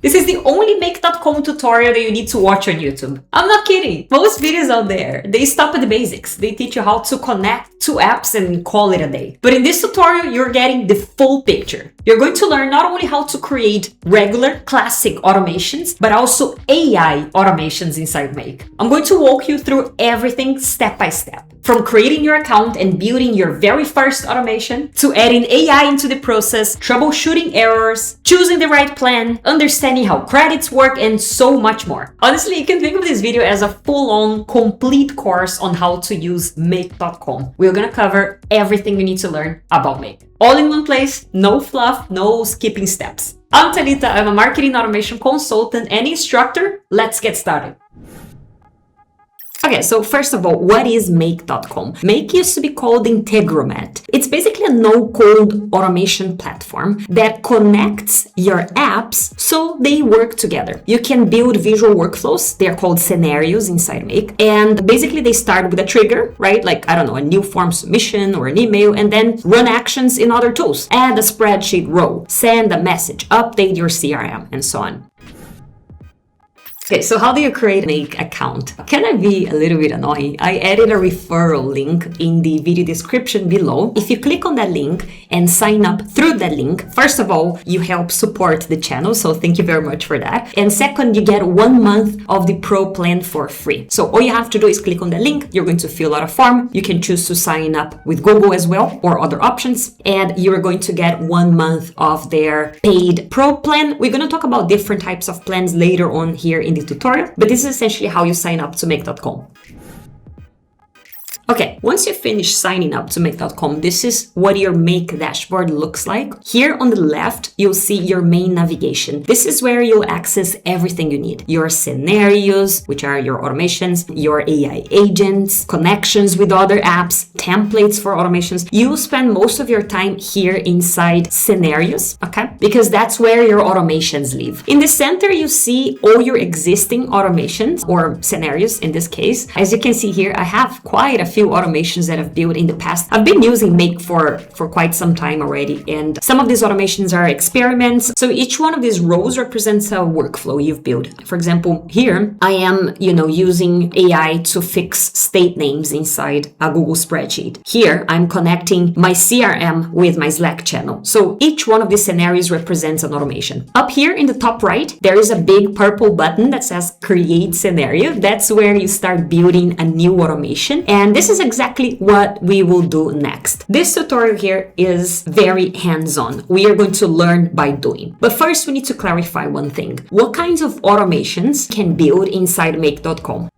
This is the only make.com tutorial that you need to watch on YouTube. I'm not kidding. Most videos out there, they stop at the basics. They teach you how to connect two apps and call it a day. But in this tutorial, you're getting the full picture. You're going to learn not only how to create regular classic automations, but also AI automations inside Make. I'm going to walk you through everything step by step. From creating your account and building your very first automation, to adding AI into the process, troubleshooting errors, choosing the right plan, understanding how credits work, and so much more. Honestly, you can think of this video as a full-on, complete course on how to use Make.com. We're gonna cover everything you need to learn about Make. All in one place, no fluff, no skipping steps. I'm Talita, I'm a marketing automation consultant and instructor. Let's get started. Okay, so first of all, what is Make.com? Make used to be called Integromat. It's basically a no-code automation platform that connects your apps so they work together. You can build visual workflows. They're called scenarios inside Make. And basically they start with a trigger, right? Like, I don't know, a new form submission or an email, and then run actions in other tools. Add a spreadsheet row, send a message, update your CRM, and so on. Okay, so how do you create a Make account? Can I be a little bit annoying? I added a referral link in the video description below. If you click on that link and sign up through that link, first of all, you help support the channel, so thank you very much for that. And second, you get 1 month of the Pro plan for free. So all you have to do is click on the link. You're going to fill out a form. You can choose to sign up with Google as well or other options, and you're going to get 1 month of their paid Pro plan. We're going to talk about different types of plans later on here in the tutorial, but this is essentially how you sign up to Make.com. Okay, once you finish signing up to Make.com, this is what your Make dashboard looks like. Here on the left, you'll see your main navigation. This is where you'll access everything you need. Your scenarios, which are your automations, your AI agents, connections with other apps, templates for automations. You'll spend most of your time here inside scenarios, okay? Because that's where your automations live. In the center, you see all your existing automations or scenarios in this case. As you can see here, I have quite a few automations that I've built in the past. I've been using Make for quite some time already, and some of these automations are experiments. So each one of these rows represents a workflow you've built. For example, here I am, using AI to fix state names inside a Google spreadsheet. Here I'm connecting my CRM with my Slack channel. So each one of these scenarios represents an automation. Up here in the top right, there is a big purple button that says Create Scenario. That's where you start building a new automation, and this is exactly what we will do next. This tutorial here is very hands-on. We are going to learn by doing. But first, we need to clarify one thing. What kinds of automations can build inside Make.com?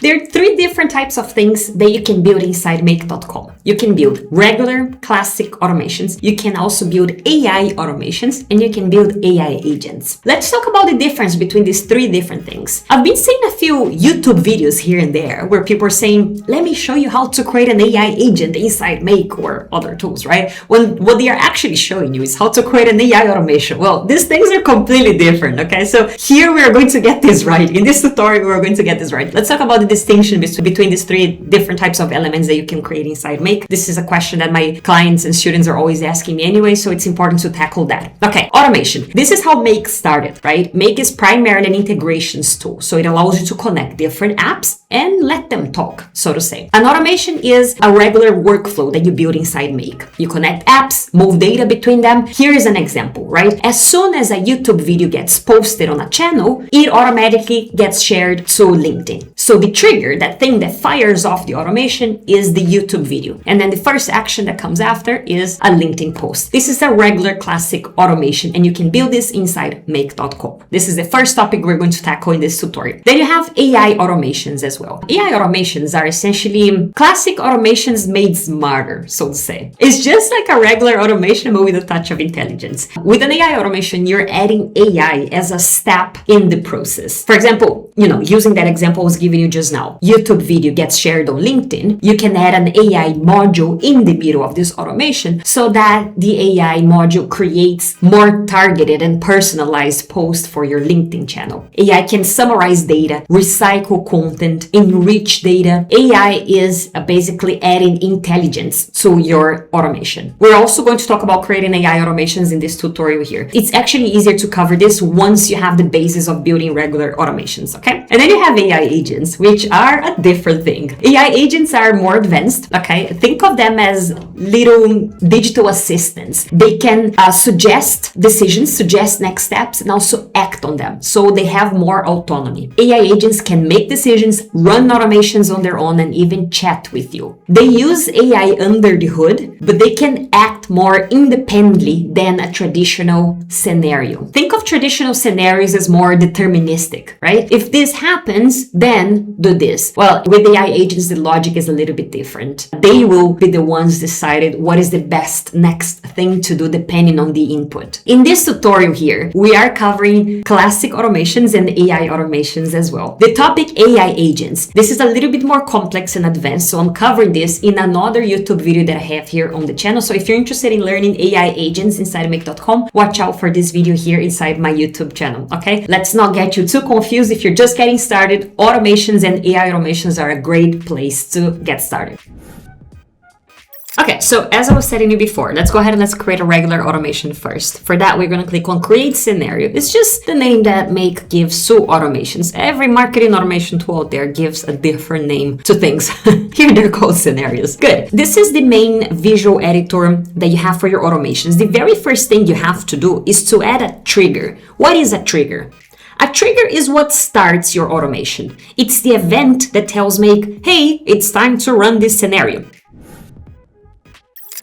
There are 3 different types of things that you can build inside Make.com. You can build regular, classic automations. You can also build AI automations, and you can build AI agents. Let's talk about the difference between these 3 different things. I've been seeing a few YouTube videos here and there where people are saying, let me show you how to create an AI agent inside Make or other tools, right? When what they are actually showing you is how to create an AI automation. Well, these things are completely different, okay? So here we are going to get this right. In this tutorial, we're going to get this right. Let's talk about the distinction between these 3 different types of elements that you can create inside Make. This is a question that my clients and students are always asking me anyway, so it's important to tackle that. Okay, automation. This is how Make started, right? Make is primarily an integrations tool, so it allows you to connect different apps and let them talk, so to say. An automation is a regular workflow that you build inside Make. You connect apps, move data between them. Here is an example, right? As soon as a YouTube video gets posted on a channel, it automatically gets shared to LinkedIn. So the trigger, that thing that fires off the automation, is the YouTube video. And then the first action that comes after is a LinkedIn post. This is a regular classic automation, and you can build this inside Make.com. This is the first topic we're going to tackle in this tutorial. Then you have AI automations as well. AI automations are essentially classic automations made smarter, so to say. It's just like a regular automation, but with a touch of intelligence. With an AI automation, you're adding AI as a step in the process. For example, using that example I was giving you just now, YouTube video gets shared on LinkedIn, you can add an AI module in the middle of this automation so that the AI module creates more targeted and personalized posts for your LinkedIn channel. AI can summarize data, recycle content, enrich data. AI is basically adding intelligence to your automation. We're also going to talk about creating AI automations in this tutorial here. It's actually easier to cover this once you have the basis of building regular automations, okay? And then you have AI agents, which are a different thing. AI agents are more advanced, okay? Think of them as little digital assistants. They can suggest decisions, suggest next steps, and also act on them. So they have more autonomy. AI agents can make decisions, run automations on their own, and even chat with you. They use AI under the hood, but they can act more independently than a traditional scenario. Think of traditional scenarios as more deterministic, right? If this happens, then do this. Well, with AI agents, the logic is a little bit different. They will be the ones decided what is the best next thing to do depending on the input. In this tutorial here, we are covering classic automations and AI automations as well. The topic AI agents. This is a little bit more complex and advanced, so I'm covering this in another YouTube video that I have here on the channel. So if you're interested in learning AI agents inside make.com, watch out for this video here inside my YouTube channel, okay? Let's not get you too confused. If you're just getting started, automations and AI automations are a great place to get started. Okay, so as I was telling you before, let's go ahead and let's create a regular automation first. For that, we're going to click on Create Scenario. It's just the name that Make gives to automations. Every marketing automation tool out there gives a different name to things. Here they're called scenarios. Good. This is the main visual editor that you have for your automations. The very first thing you have to do is to add a trigger. What is a trigger? A trigger is what starts your automation. It's the event that tells Make, hey, it's time to run this scenario.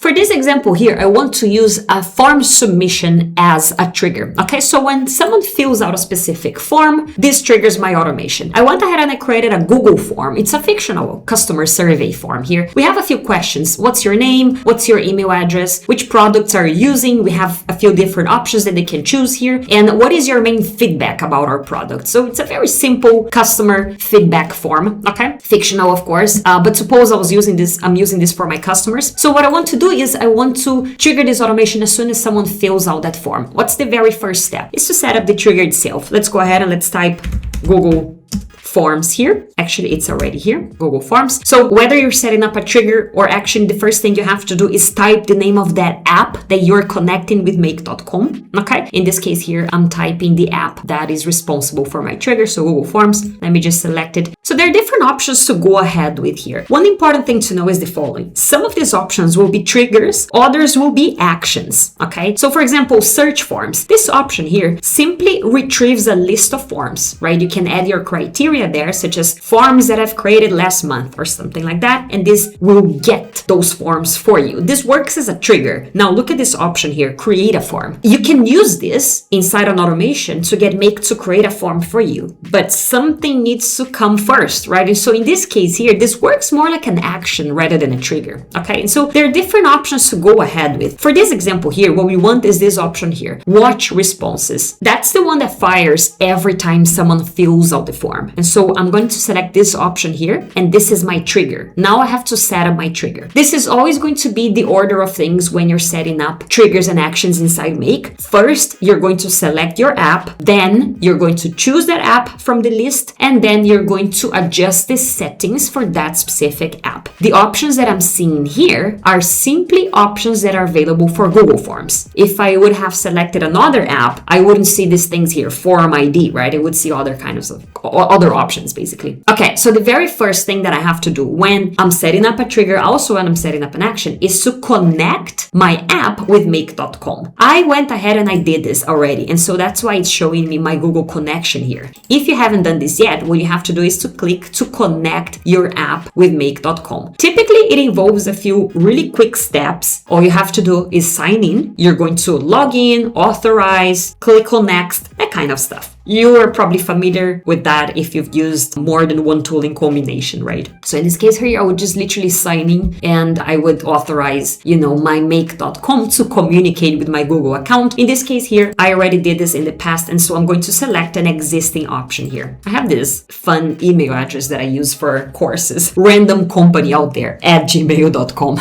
For this example here, I want to use a form submission as a trigger. Okay, so when someone fills out a specific form, this triggers my automation. I went ahead and I created a Google form. It's a fictional customer survey form here. We have a few questions. What's your name? What's your email address? Which products are you using? We have a few different options that they can choose here. And what is your main feedback about our product? So it's a very simple customer feedback form. Okay, fictional, of course. But suppose I'm using this for my customers. So what I want to do is I want to trigger this automation as soon as someone fills out that form. What's the very first step? Is to set up the trigger itself. Let's go ahead and let's type Google Forms here. Actually, it's already here, Google Forms. So whether you're setting up a trigger or action, the first thing you have to do is type the name of that app that you're connecting with make.com. Okay. In this case here, I'm typing the app that is responsible for my trigger. So Google Forms, let me just select it. So there are different options to go ahead with here. One important thing to know is the following. Some of these options will be triggers, others will be actions. Okay. So for example, search forms. This option here simply retrieves a list of forms, right? You can add your criteria there, such as forms that I've created last month or something like that, and this will get those forms for you. This works as a trigger. Now look at this option here, create a form. You can use this inside an automation to get Make to create a form for you, but something needs to come first, right? And so in this case here, this works more like an action rather than a trigger, okay? And so there are different options to go ahead with. For this example here, what we want is this option here, watch responses. That's the one that fires every time someone fills out the form. And so I'm going to select this option here, and this is my trigger. Now I have to set up my trigger. This is always going to be the order of things when you're setting up triggers and actions inside Make. First, you're going to select your app, then you're going to choose that app from the list, and then you're going to adjust the settings for that specific app. The options that I'm seeing here are simply options that are available for Google Forms. If I would have selected another app, I wouldn't see these things here, Form ID, right? I would see other kinds of other options basically. Okay, so the very first thing that I have to do when I'm setting up a trigger, also when I'm setting up an action, is to connect my app with make.com. I went ahead and I did this already, and so that's why it's showing me my Google connection here. If you haven't done this yet, what you have to do is to click to connect your app with make.com. Typically, it involves a few really quick steps. All you have to do is sign in. You're going to log in, authorize, click on next, that kind of stuff. You are probably familiar with that if you've used more than one tool in combination, right? So in this case here, I would just literally sign in and I would authorize, my make.com to communicate with my Google account. In this case here, I already did this in the past, and so I'm going to select an existing option here. I have this fun email address that I use for courses, random company out there at gmail.com.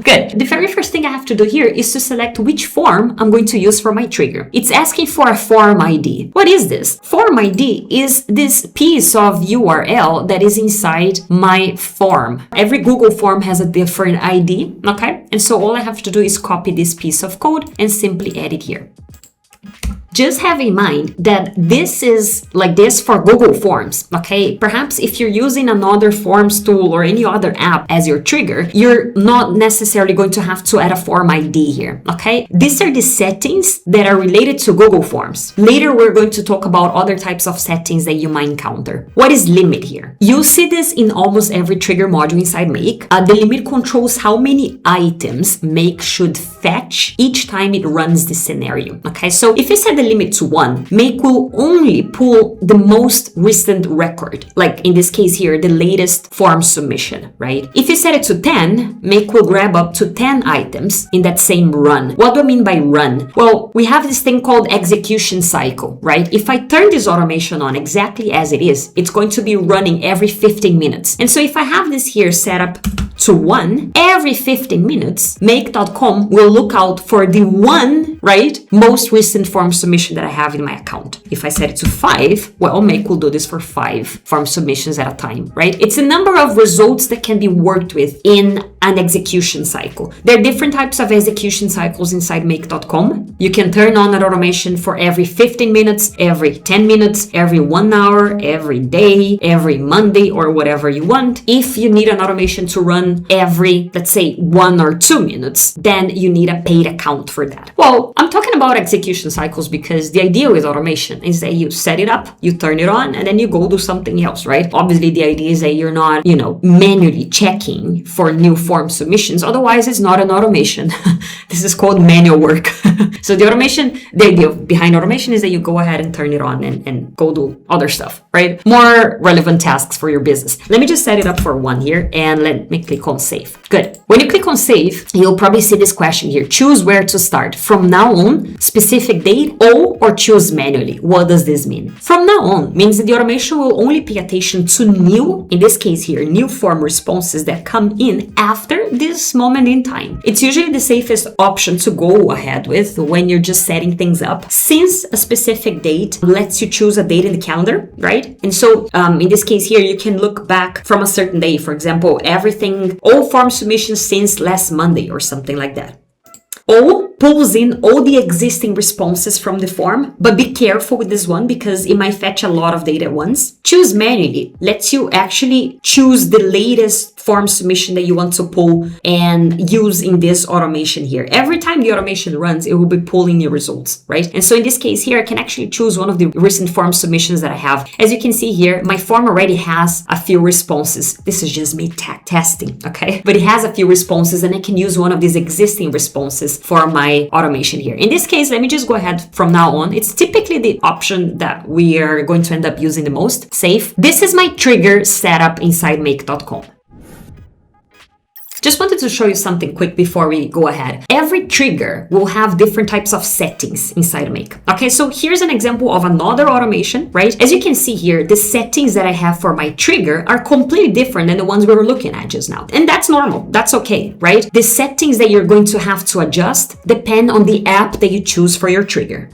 Good. The very first thing I have to do here is to select which form I'm going to use for my trigger. It's asking for a form ID. What is this? Form ID is this piece of URL that is inside my form. Every Google form has a different ID, okay? And so all I have to do is copy this piece of code and simply add it here. Just have in mind that this is like this for Google Forms, okay? Perhaps if you're using another Forms tool or any other app as your trigger, you're not necessarily going to have to add a form ID here, okay? These are the settings that are related to Google Forms. Later, we're going to talk about other types of settings that you might encounter. What is limit here? You'll see this in almost every trigger module inside Make. The limit controls how many items Make should fetch each time it runs the scenario, okay? So if you set the limit to 1, Make will only pull the most recent record, like in this case here, the latest form submission, right? If you set it to 10, Make will grab up to 10 items in that same run. What do I mean by run? Well, we have this thing called execution cycle, right? If I turn this automation on exactly as it is, it's going to be running every 15 minutes. And so if I have this here set up to 1, every 15 minutes, make.com will look out for the one, right, most recent form submission that I have in my account. If I set it to 5, well, Make will do this for 5 form submissions at a time, right? It's a number of results that can be worked with in an execution cycle. There are different types of execution cycles inside make.com. You can turn on an automation for every 15 minutes, every 10 minutes, every 1 hour, every day, every Monday, or whatever you want. If you need an automation to run every, let's say, 1 or 2 minutes, then you need a paid account for that. Well, I'm talking about execution cycles because the idea with automation is that you set it up, you turn it on, and then you go do something else, right? Obviously, the idea is that you're not, manually checking for new form submissions. Otherwise, it's not an automation. This is called manual work. So the idea behind automation is that you go ahead and turn it on and go do other stuff, right? More relevant tasks for your business. Let me just set it up for 1 here and let me click on save. Good. When you click on save, you'll probably see this question here. Choose where to start. From now on, specific date, or choose manually. What does this mean? From now on means that the automation will only pay attention to new, in this case here, new form responses that come in after this moment in time. It's usually the safest option to go ahead with when you're just setting things up, since a specific date lets you choose a date in the calendar, right? And so in this case here, you can look back from a certain day, for example, all form submissions since last Monday or something like that. O pulls in all the existing responses from the form, but be careful with this one because it might fetch a lot of data at once. Choose manually lets you actually choose the latest form submission that you want to pull and use in this automation here. Every time the automation runs, it will be pulling your results, right? And so in this case here, I can actually choose one of the recent form submissions that I have. As you can see here, my form already has a few responses. This is just me testing, okay? But it has a few responses and I can use one of these existing responses for my automation here. In this case, let me just go ahead from now on. It's typically the option that we are going to end up using the most, save. This is my trigger setup inside make.com. Just wanted to show you something quick before we go ahead. Every trigger will have different types of settings inside Make. Okay, so here's an example of another automation, right? As you can see here, the settings that I have for my trigger are completely different than the ones we were looking at just now. And that's normal. That's okay, right? The settings that you're going to have to adjust depend on the app that you choose for your trigger.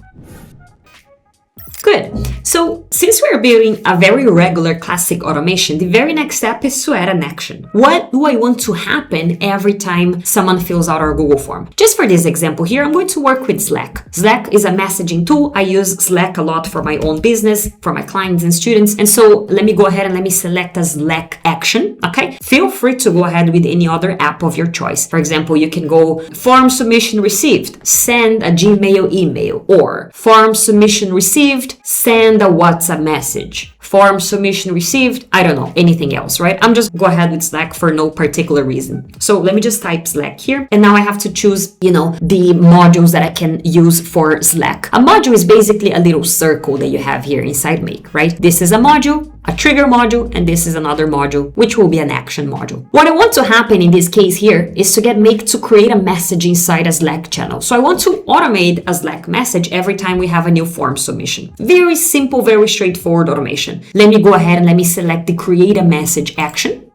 Good. So since we're building a very regular classic automation, the very next step is to add an action. What do I want to happen every time someone fills out our Google form? Just for this example here, I'm going to work with Slack. Slack is a messaging tool. I use Slack a lot for my own business, for my clients and students. And so let me go ahead and let me select a Slack action. Okay. Feel free to go ahead with any other app of your choice. For example, you can go form submission received, send a Gmail email, or form submission received, received, send a WhatsApp message. Form submission received, I don't know, anything else, right? I'm just go ahead with Slack for no particular reason. So let me just type Slack here. And now I have to choose, the modules that I can use for Slack. A module is basically a little circle that you have here inside Make, right? This is a module, a trigger module, and this is another module, which will be an action module. What I want to happen in this case here is to get Make to create a message inside a Slack channel. So I want to automate a Slack message every time we have a new form submission. Very simple, very straightforward automation. Let me go ahead and let me select the create a message action.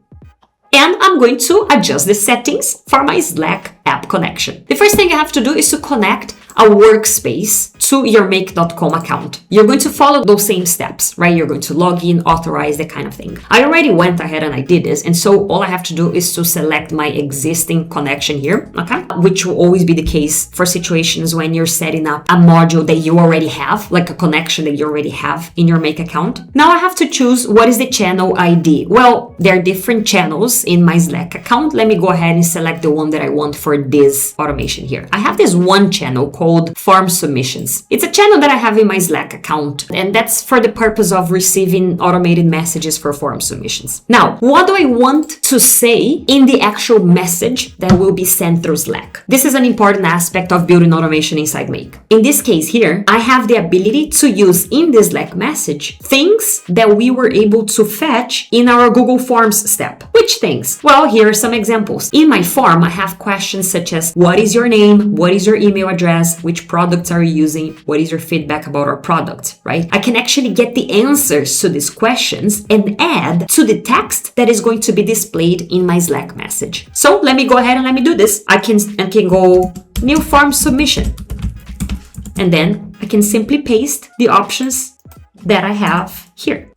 And I'm going to adjust the settings for my Slack app connection. The first thing I have to do is to connect a workspace to your make.com account. You're going to follow those same steps, right? You're going to log in, authorize, that kind of thing. I already went ahead and I did this. And so all I have to do is to select my existing connection here, okay? Which will always be the case for situations when you're setting up a module that you already have, like a connection that you already have in your Make account. Now I have to choose what is the channel ID. Well, there are different channels in my Slack account. Let me go ahead and select the one that I want for this automation here. I have this one channel called form submissions. It's a channel that I have in my Slack account, and that's for the purpose of receiving automated messages for form submissions. Now, what do I want to say in the actual message that will be sent through Slack? This is an important aspect of building automation inside Make. In this case here, I have the ability to use in the Slack message things that we were able to fetch in our Google Forms step. Which things? Well, here are some examples. In my form, I have questions such as, what is your name? What is your email address? Which products are you using? What is your feedback about our product, right? I can actually get the answers to these questions and add to the text that is going to be displayed in my Slack message. So let me go ahead and let me do this. I can go new form submission. And then I can simply paste the options that I have here.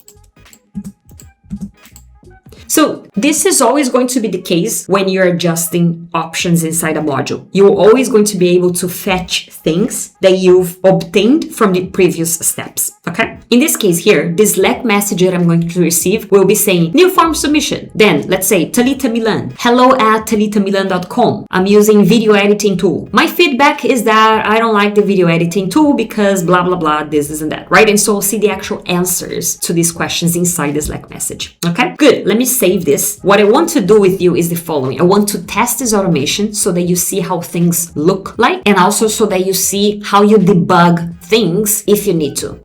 So this is always going to be the case when you're adjusting options inside a module. You're always going to be able to fetch things that you've obtained from the previous steps, okay? In this case here, this Slack message that I'm going to receive will be saying new form submission. Then let's say Talita Milan, hello@talitamilan.com. I'm using video editing tool. My feedback is that I don't like the video editing tool because blah, blah, blah, this and that, right? And so I'll see the actual answers to these questions inside the Slack message, okay? Good, let me save this. What I want to do with you is the following. I want to test this automation so that you see how things look like, and also so that you see how you debug things if you need to.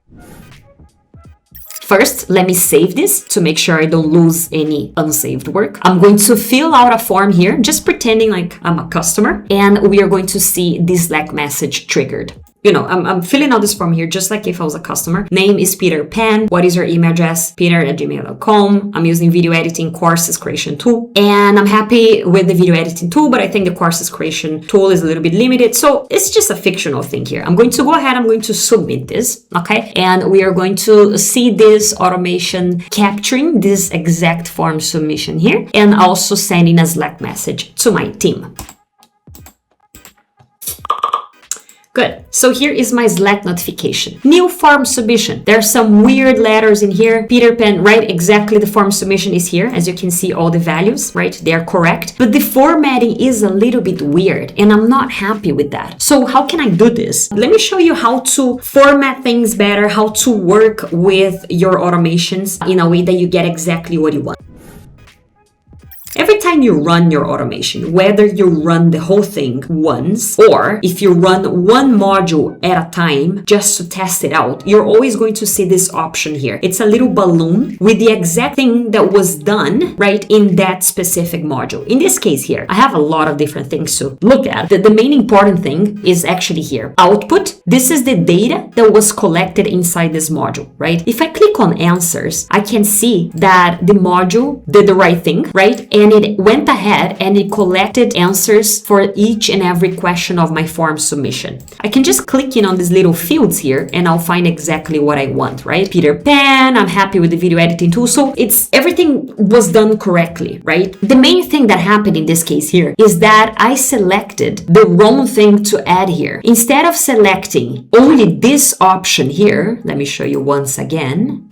First, let me save this to make sure I don't lose any unsaved work. I'm going to fill out a form here, just pretending like I'm a customer, and we are going to see this Slack message triggered. I'm filling out this form here just like if I was a customer. Name is Peter Pan. What is your email address? peter@gmail.com. I'm using video editing courses creation tool. And I'm happy with the video editing tool, but I think the courses creation tool is a little bit limited. So it's just a fictional thing here. I'm going to go ahead, I'm going to submit this, okay? And we are going to see this automation capturing this exact form submission here and also sending a Slack message to my team. Good. So here is my Slack notification. New form submission. There are some weird letters in here. Peter Pan, right? Exactly the form submission is here. As you can see, all the values, right? They are correct. But the formatting is a little bit weird and I'm not happy with that. So how can I do this? Let me show you how to format things better, how to work with your automations in a way that you get exactly what you want. Every time you run your automation, whether you run the whole thing once or if you run one module at a time just to test it out, you're always going to see this option here. It's a little balloon with the exact thing that was done, right, in that specific module. In this case here, I have a lot of different things to look at. The main important thing is actually here. Output. This is the data that was collected inside this module, right? If I click on answers, I can see that the module did the right thing, right? And it went ahead and it collected answers for each and every question of my form submission. I can just click in on these little fields here and I'll find exactly what I want, right? Peter Pan, I'm happy with the video editing tool. So everything was done correctly, right? The main thing that happened in this case here is that I selected the wrong thing to add here. Instead of selecting only this option here, let me show you once again.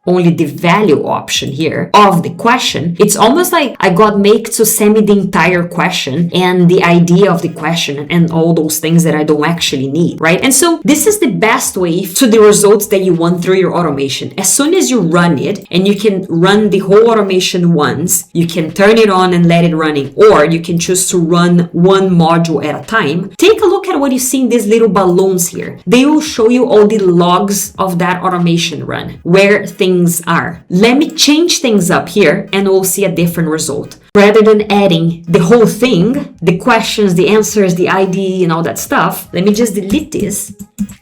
only the value option here of the question, it's almost like I got Make to send me the entire question and the idea of the question and all those things that I don't actually need, right? And so this is the best way to the results that you want through your automation. As soon as you run it, and you can run the whole automation once, you can turn it on and let it running, or you can choose to run one module at a time. Take a look at what you see in these little balloons here. They will show you all the logs of that automation run, where things are. Let me change things up here and we'll see a different result. Rather than adding the whole thing, the questions, the answers, the ID and all that stuff, let me just delete this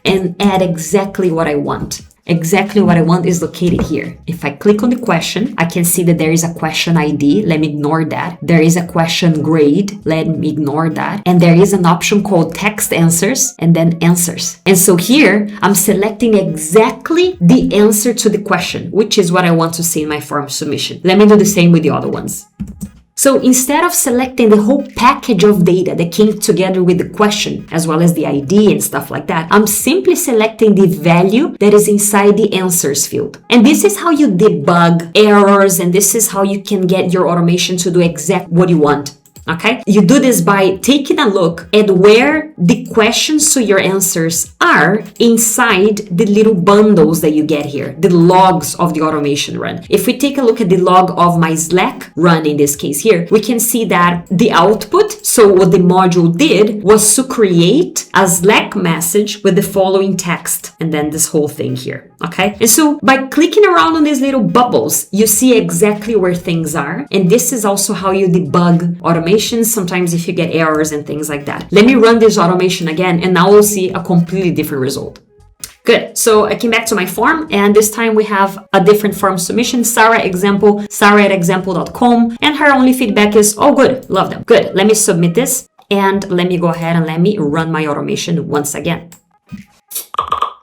and add exactly what I want. Exactly what I want is located here. If I click on the question, I can see that there is a question ID. Let me ignore that. There is a question grade. Let me ignore that. And there is an option called text answers and then answers. And so here I'm selecting exactly the answer to the question, which is what I want to see in my form submission. Let me do the same with the other ones. So instead of selecting the whole package of data that came together with the question, as well as the ID and stuff like that, I'm simply selecting the value that is inside the answers field. And this is how you debug errors, and this is how you can get your automation to do exactly what you want. Okay, you do this by taking a look at where the questions to your answers are inside the little bundles that you get here, the logs of the automation run. If we take a look at the log of my Slack run in this case here, we can see that the output, so what the module did was to create a Slack message with the following text and then this whole thing here. Okay, and so by clicking around on these little bubbles, you see exactly where things are. And this is also how you debug automation. Sometimes if you get errors and things like that. Let me run this automation again and now we'll see a completely different result. Good. So I came back to my form and this time we have a different form submission. Sarah example, sarah@example.com, and her only feedback is, oh, good, love them. Good. Let me submit this and let me go ahead and let me run my automation once again.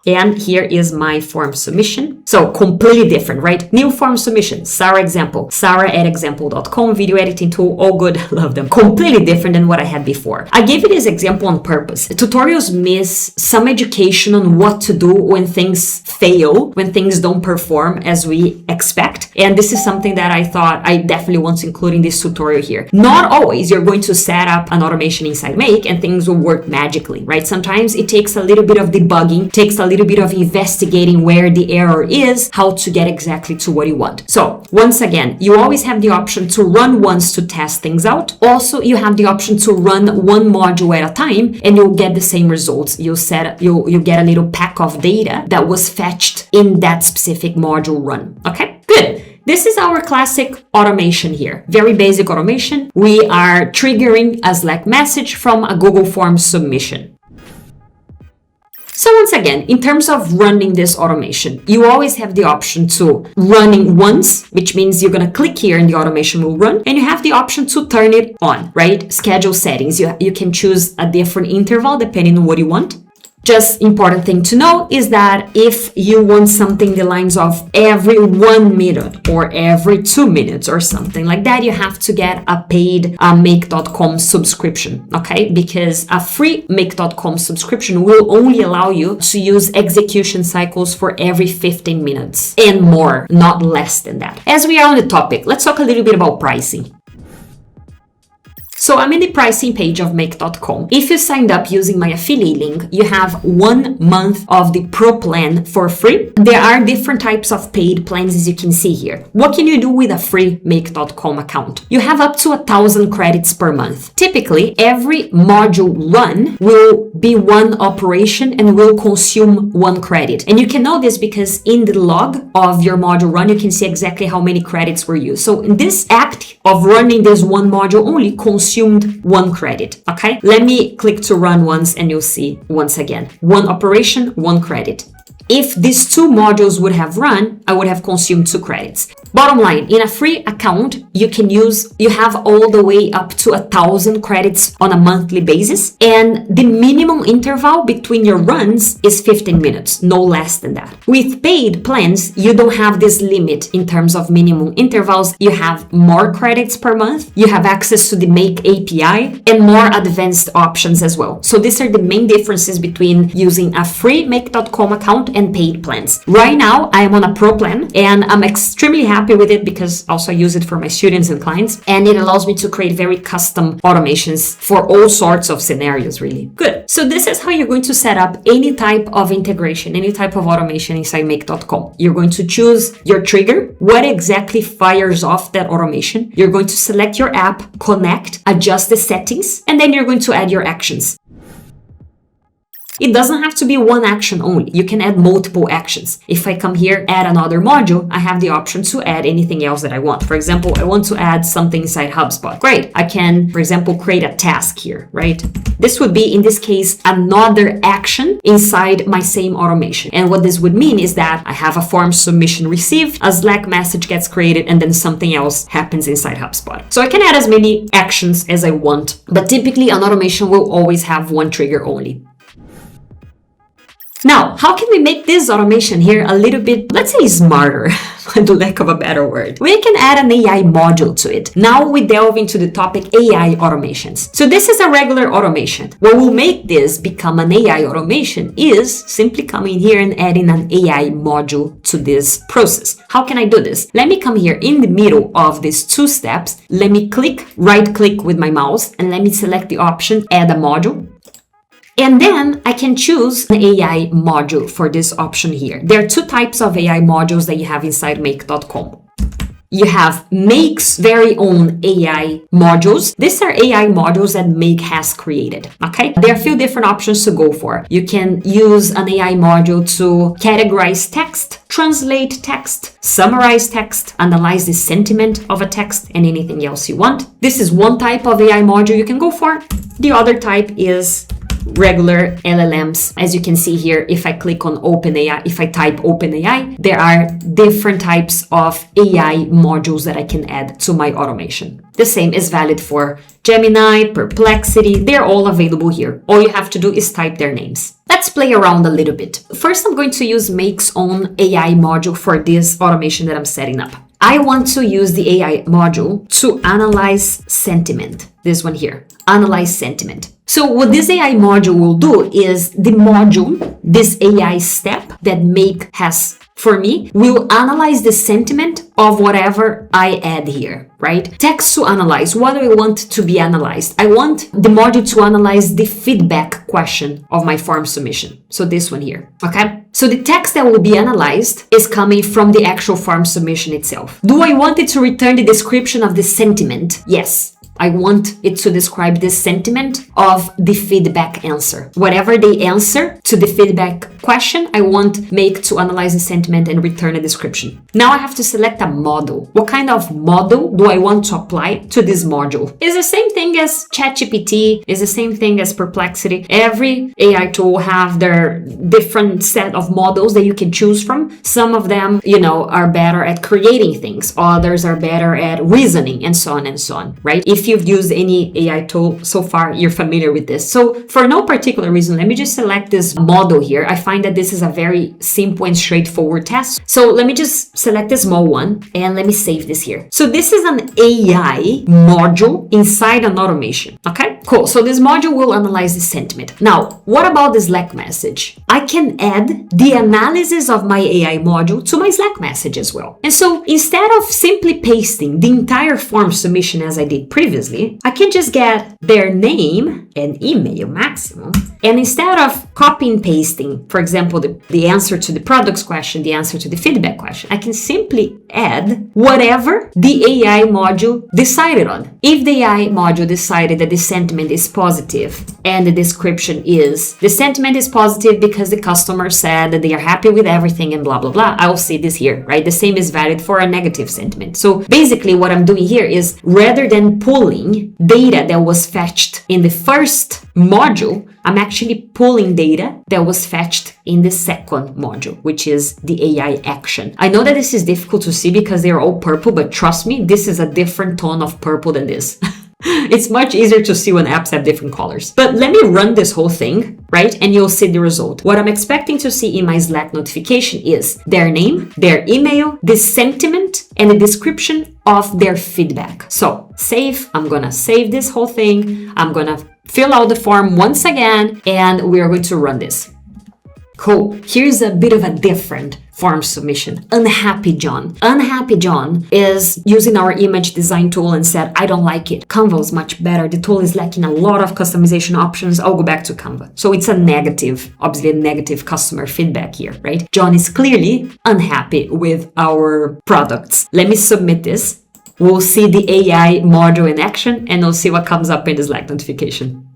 And here is my form submission. So completely different, right? New form submission, Sarah example, sarah@example.com, video editing tool, all good, love them. Completely different than what I had before. I gave you this example on purpose. Tutorials miss some education on what to do when things fail, when things don't perform as we expect. And this is something that I thought I definitely want to include in this tutorial here. Not always you're going to set up an automation inside Make and things will work magically, right? Sometimes it takes a little bit of debugging, takes a little bit of investigating where the error is, how to get exactly to what you want. So once again, you always have the option to run once to test things out. Also, you have the option to run one module at a time and you'll get the same results. You'll get a little pack of data that was fetched in that specific module run. Okay, good. This is our classic automation here. Very basic automation. We are triggering a Slack message from a Google Forms submission. So once again, in terms of running this automation, you always have the option to running once, which means you're going to click here and the automation will run, and you have the option to turn it on, right? Schedule settings. You can choose a different interval depending on what you want. Just important thing to know is that if you want something the lines of every 1 minute or every 2 minutes or something like that, you have to get a paid Make.com subscription, okay? Because a free Make.com subscription will only allow you to use execution cycles for every 15 minutes and more, not less than that. As we are on the topic, let's talk a little bit about pricing. So I'm in the pricing page of Make.com. If you signed up using my affiliate link, you have 1 month of the Pro plan for free. There are different types of paid plans as you can see here. What can you do with a free Make.com account? You have up to 1,000 credits per month. Typically, every module run will be one operation and will consume 1 credit. And you can know this because in the log of your module run, you can see exactly how many credits were used. So in this act of running this one module only consumed 1 credit, okay? Let me click to run once and you'll see once again, 1 operation, 1 credit. If these 2 modules would have run, I would have consumed 2 credits. Bottom line, in a free account, you have all the way up to 1,000 credits on a monthly basis. And the minimum interval between your runs is 15 minutes, no less than that. With paid plans, you don't have this limit in terms of minimum intervals. You have more credits per month. You have access to the Make API and more advanced options as well. So these are the main differences between using a free Make.com account and paid plans. Right now, I am on a pro plan and I'm extremely happy with it because also I use it for my students and clients, and it allows me to create very custom automations for all sorts of scenarios, really. Good. So this is how you're going to set up any type of integration, any type of automation inside Make.com. You're going to choose your trigger, what exactly fires off that automation. You're going to select your app, connect, adjust the settings, and then you're going to add your actions. It doesn't have to be one action only. You can add multiple actions. If I come here, add another module, I have the option to add anything else that I want. For example, I want to add something inside HubSpot. Great. I can, for example, create a task here, right? This would be, in this case, another action inside my same automation. And what this would mean is that I have a form submission received, a Slack message gets created, and then something else happens inside HubSpot. So I can add as many actions as I want, but typically an automation will always have one trigger only. Now, how can we make this automation here a little bit, let's say, smarter, for the lack of a better word? We can add an AI module to it. Now we delve into the topic AI automations. So this is a regular automation. What will make this become an AI automation is simply coming here and adding an AI module to this process. How can I do this? Let me come here in the middle of these two steps. Let me right click with my mouse, and let me select the option, add a module. And then I can choose an AI module for this option here. There are two types of AI modules that you have inside Make.com. You have Make's very own AI modules. These are AI modules that Make has created, okay? There are a few different options to go for. You can use an AI module to categorize text, translate text, summarize text, analyze the sentiment of a text, and anything else you want. This is one type of AI module you can go for. The other type is regular LLMs. As you can see here, if I click on OpenAI, if I type OpenAI, there are different types of AI modules that I can add to my automation. The same is valid for Gemini, Perplexity. They're all available here. All you have to do is type their names. Let's play around a little bit. First, I'm going to use Make's own AI module for this automation that I'm setting up. I want to use the AI module to analyze sentiment. This one here, analyze sentiment. So what this AI module will do is the module, this AI step that Make has for me, will analyze the sentiment of whatever I add here, right? Text to analyze. What do I want to be analyzed? I want the module to analyze the feedback question of my form submission. So this one here, okay? So the text that will be analyzed is coming from the actual form submission itself. Do I want it to return the description of the sentiment? Yes. I want it to describe the sentiment of the feedback answer. Whatever they answer to the feedback question, I want Make to analyze the sentiment and return a description. Now I have to select a model. What kind of model do I want to apply to this module? It's the same thing as ChatGPT, it's the same thing as Perplexity. Every AI tool have their different set of models that you can choose from. Some of them, are better at creating things. Others are better at reasoning, and so on, right? If you've used any AI tool so far, you're familiar with this. So for no particular reason, let me just select this model here. I find that this is a very simple and straightforward test. So let me just select a small one and let me save this here. So this is an AI module inside an automation. Okay, cool. So this module will analyze the sentiment. Now, what about the Slack message? I can add the analysis of my AI module to my Slack message as well. And so instead of simply pasting the entire form submission as I did previously, I can just get their name and email maximum. And instead of copy and pasting, for example, the answer to the products question, the answer to the feedback question, I can simply add whatever the AI module decided on. If the AI module decided that the sentiment is positive and the description is, the sentiment is positive because the customer said that they are happy with everything and blah, blah, blah, I will see this here, right? The same is valid for a negative sentiment. So basically what I'm doing here is rather than pulling data that was fetched in the first module, I'm actually pulling data that was fetched in the second module, which is the AI action. I know that this is difficult to see because they're all purple, but trust me, this is a different tone of purple than this. It's much easier to see when apps have different colors. But let me run this whole thing, right? And you'll see the result. What I'm expecting to see in my Slack notification is their name, their email, the sentiment, and the description of their feedback. So save, I'm gonna save this whole thing. I'm gonna fill out the form once again, and we are going to run this. Cool. Here's a bit of a different form submission. Unhappy John. Unhappy John is using our image design tool and said, I don't like it. Canva is much better. The tool is lacking a lot of customization options. I'll go back to Canva. So it's a negative, obviously a negative customer feedback here, right? John is clearly unhappy with our products. Let me submit this. We'll see the AI module in action and we'll see what comes up in the Slack notification.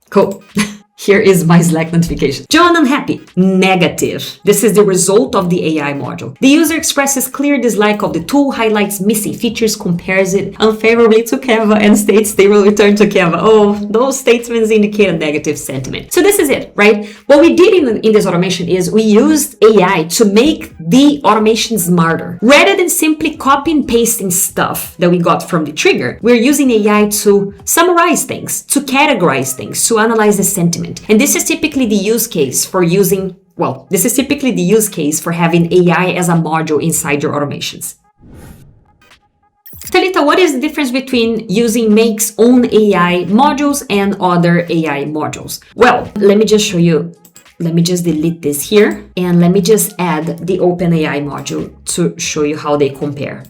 Cool. Here is my Slack notification. John unhappy. Negative. This is the result of the AI module. The user expresses clear dislike of the tool, highlights missing features, compares it unfavorably to Canva, and states they will return to Canva. Oh, those statements indicate a negative sentiment. So this is it, right? What we did in this automation is we used AI to make the automation smarter. Rather than simply copy and pasting stuff that we got from the trigger, we're using AI to summarize things, to categorize things, to analyze the sentiment. And this is typically the use case for having AI as a module inside your automations. Talita, what is the difference between using Make's own AI modules and other AI modules? Well, let me just show you. Let me just delete this here and let me just add the OpenAI module to show you how they compare.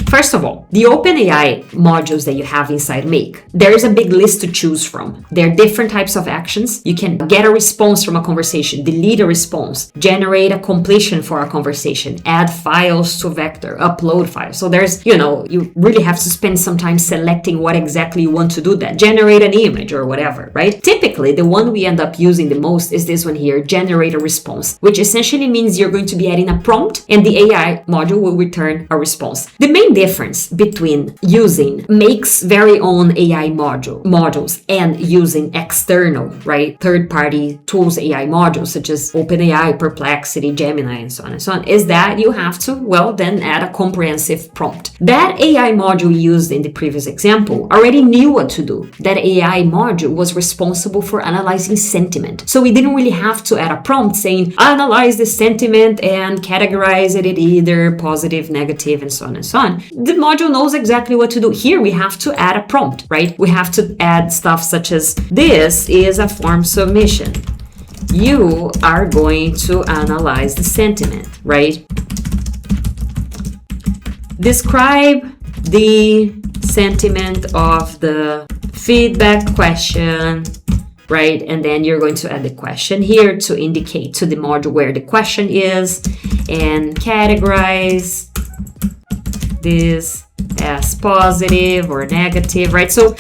First of all, the OpenAI modules that you have inside Make, there is a big list to choose from. There are different types of actions. You can get a response from a conversation, delete a response, generate a completion for a conversation, add files to vector, upload files. So there's, you really have to spend some time selecting what exactly you want to do that. Generate an image or whatever, right? Typically, the one we end up using the most is this one here, generate a response, which essentially means you're going to be adding a prompt and the AI module will return a response. The main difference between using Make's very own AI modules and using external, right, third-party tools AI modules such as OpenAI, Perplexity, Gemini, and so on, is that you have to, then add a comprehensive prompt. That AI module used in the previous example already knew what to do. That AI module was responsible for analyzing sentiment. So we didn't really have to add a prompt saying, analyze the sentiment and categorize it either positive, negative, and so on and so on. The module knows exactly what to do. Here we have to add a prompt, right? We have to add stuff such as, this is a form submission. You are going to analyze the sentiment, right? Describe the sentiment of the feedback question, right? And then you're going to add the question here to indicate to the module where the question is and categorize this as positive or negative, right? So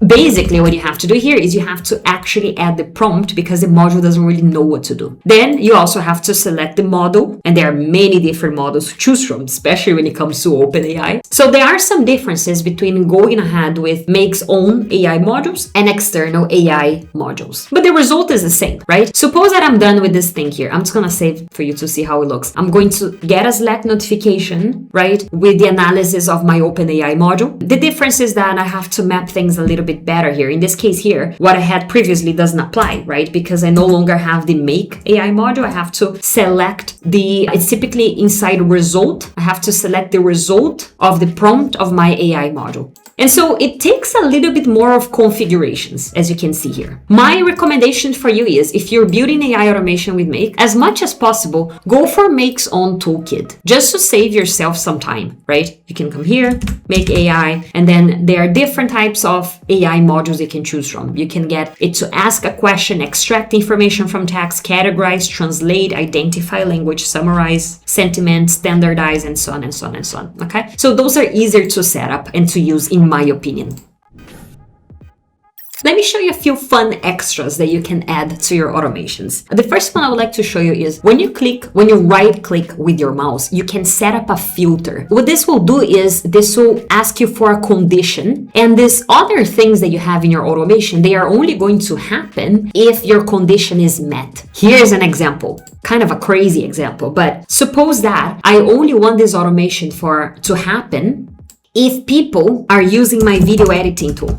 basically what you have to do here is you have to actually add the prompt because the module doesn't really know what to do. Then you also have to select the model, and there are many different models to choose from, especially when it comes to OpenAI. So there are some differences between going ahead with Make's own AI modules and external AI modules. But the result is the same, right? Suppose that I'm done with this thing here. I'm just gonna save for you to see how it looks. I'm going to get a Slack notification, right, with the analysis of my OpenAI module. The difference is that I have to map things a little bit better here. In this case here, what I had previously doesn't apply, right? Because I no longer have the Make AI module. I have to select it's typically inside result. I have to select the result of the prompt of my AI module. And so it takes a little bit more of configurations, as you can see here. My recommendation for you is, if you're building AI automation with Make, as much as possible, go for Make's own toolkit, just to save yourself some time, right? You can come here, Make AI, and then there are different types of AI modules you can choose from. You can get it to ask a question, extract information from text, categorize, translate, identify language, summarize, sentiment, standardize, and so on and so on and so on, okay? So those are easier to set up and to use, in my opinion. Let me show you a few fun extras that you can add to your automations. The first one I would like to show you is when you right click with your mouse, you can set up a filter. What this will do is this will ask you for a condition, and these other things that you have in your automation, they are only going to happen if your condition is met. Here's an example, kind of a crazy example, but suppose that I only want this automation to happen if people are using my video editing tool.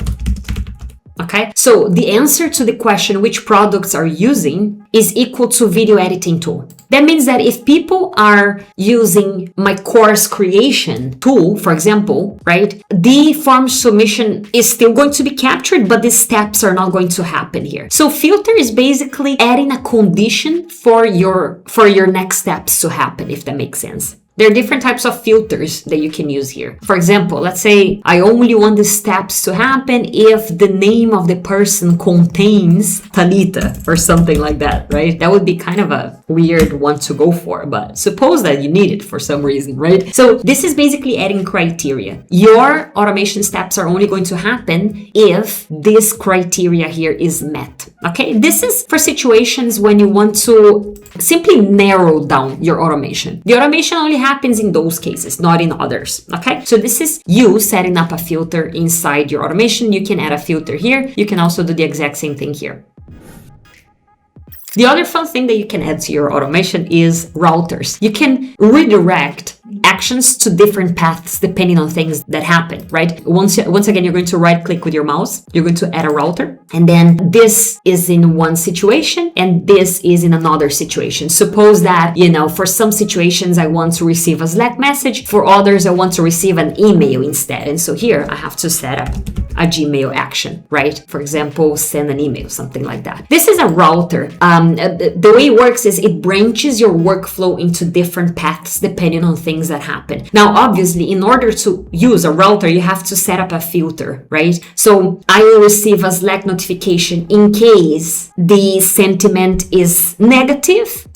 Okay, so the answer to the question which products are using is equal to video editing tool. That means that if people are using my course creation tool, for example, right, the form submission is still going to be captured, but the steps are not going to happen here. So filter is basically adding a condition for your next steps to happen, if that makes sense. There are different types of filters that you can use here. For example, let's say I only want the steps to happen if the name of the person contains Tanita or something like that, right? That would be kind of a weird one to go for, but suppose that you need it for some reason, right? So this is basically adding criteria. Your automation steps are only going to happen if this criteria here is met, okay? This is for situations when you want to simply narrow down your automation. The automation only happens in those cases, not in others, okay? So this is you setting up a filter inside your automation. You can add a filter here. You can also do the exact same thing here. The other fun thing that you can add to your automation is routers. You can redirect actions to different paths depending on things that happen, right? Once again, you're going to right click with your mouse, you're going to add a router, and then this is in one situation and this is in another situation. Suppose that, for some situations I want to receive a Slack message, for others I want to receive an email instead. And so here I have to set up a Gmail action, right? For example, send an email, something like that. This is a router. The way it works is it branches your workflow into different paths depending on things that happen. Now, obviously, in order to use a router, you have to set up a filter, right? So I will receive a Slack notification in case the sentiment is negative,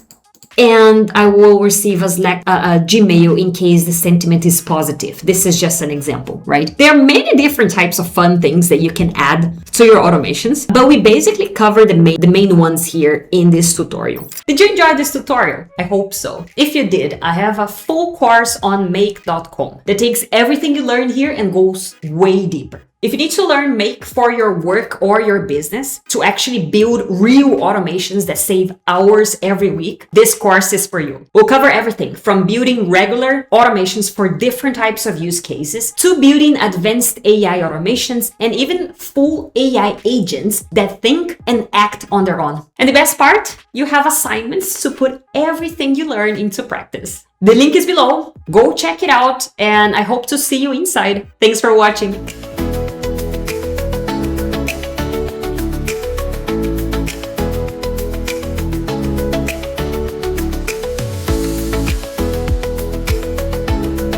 and I will receive a Gmail in case the sentiment is positive. This is just an example, right? There are many different types of fun things that you can add to your automations, but we basically cover the main ones here in this tutorial. Did you enjoy this tutorial? I hope so. If you did, I have a full course on make.com that takes everything you learned here and goes way deeper. If you need to learn Make for your work or your business to actually build real automations that save hours every week, this course is for you. We'll cover everything from building regular automations for different types of use cases to building advanced AI automations and even full AI agents that think and act on their own. And the best part, you have assignments to put everything you learn into practice. The link is below. Go check it out, and I hope to see you inside. Thanks for watching.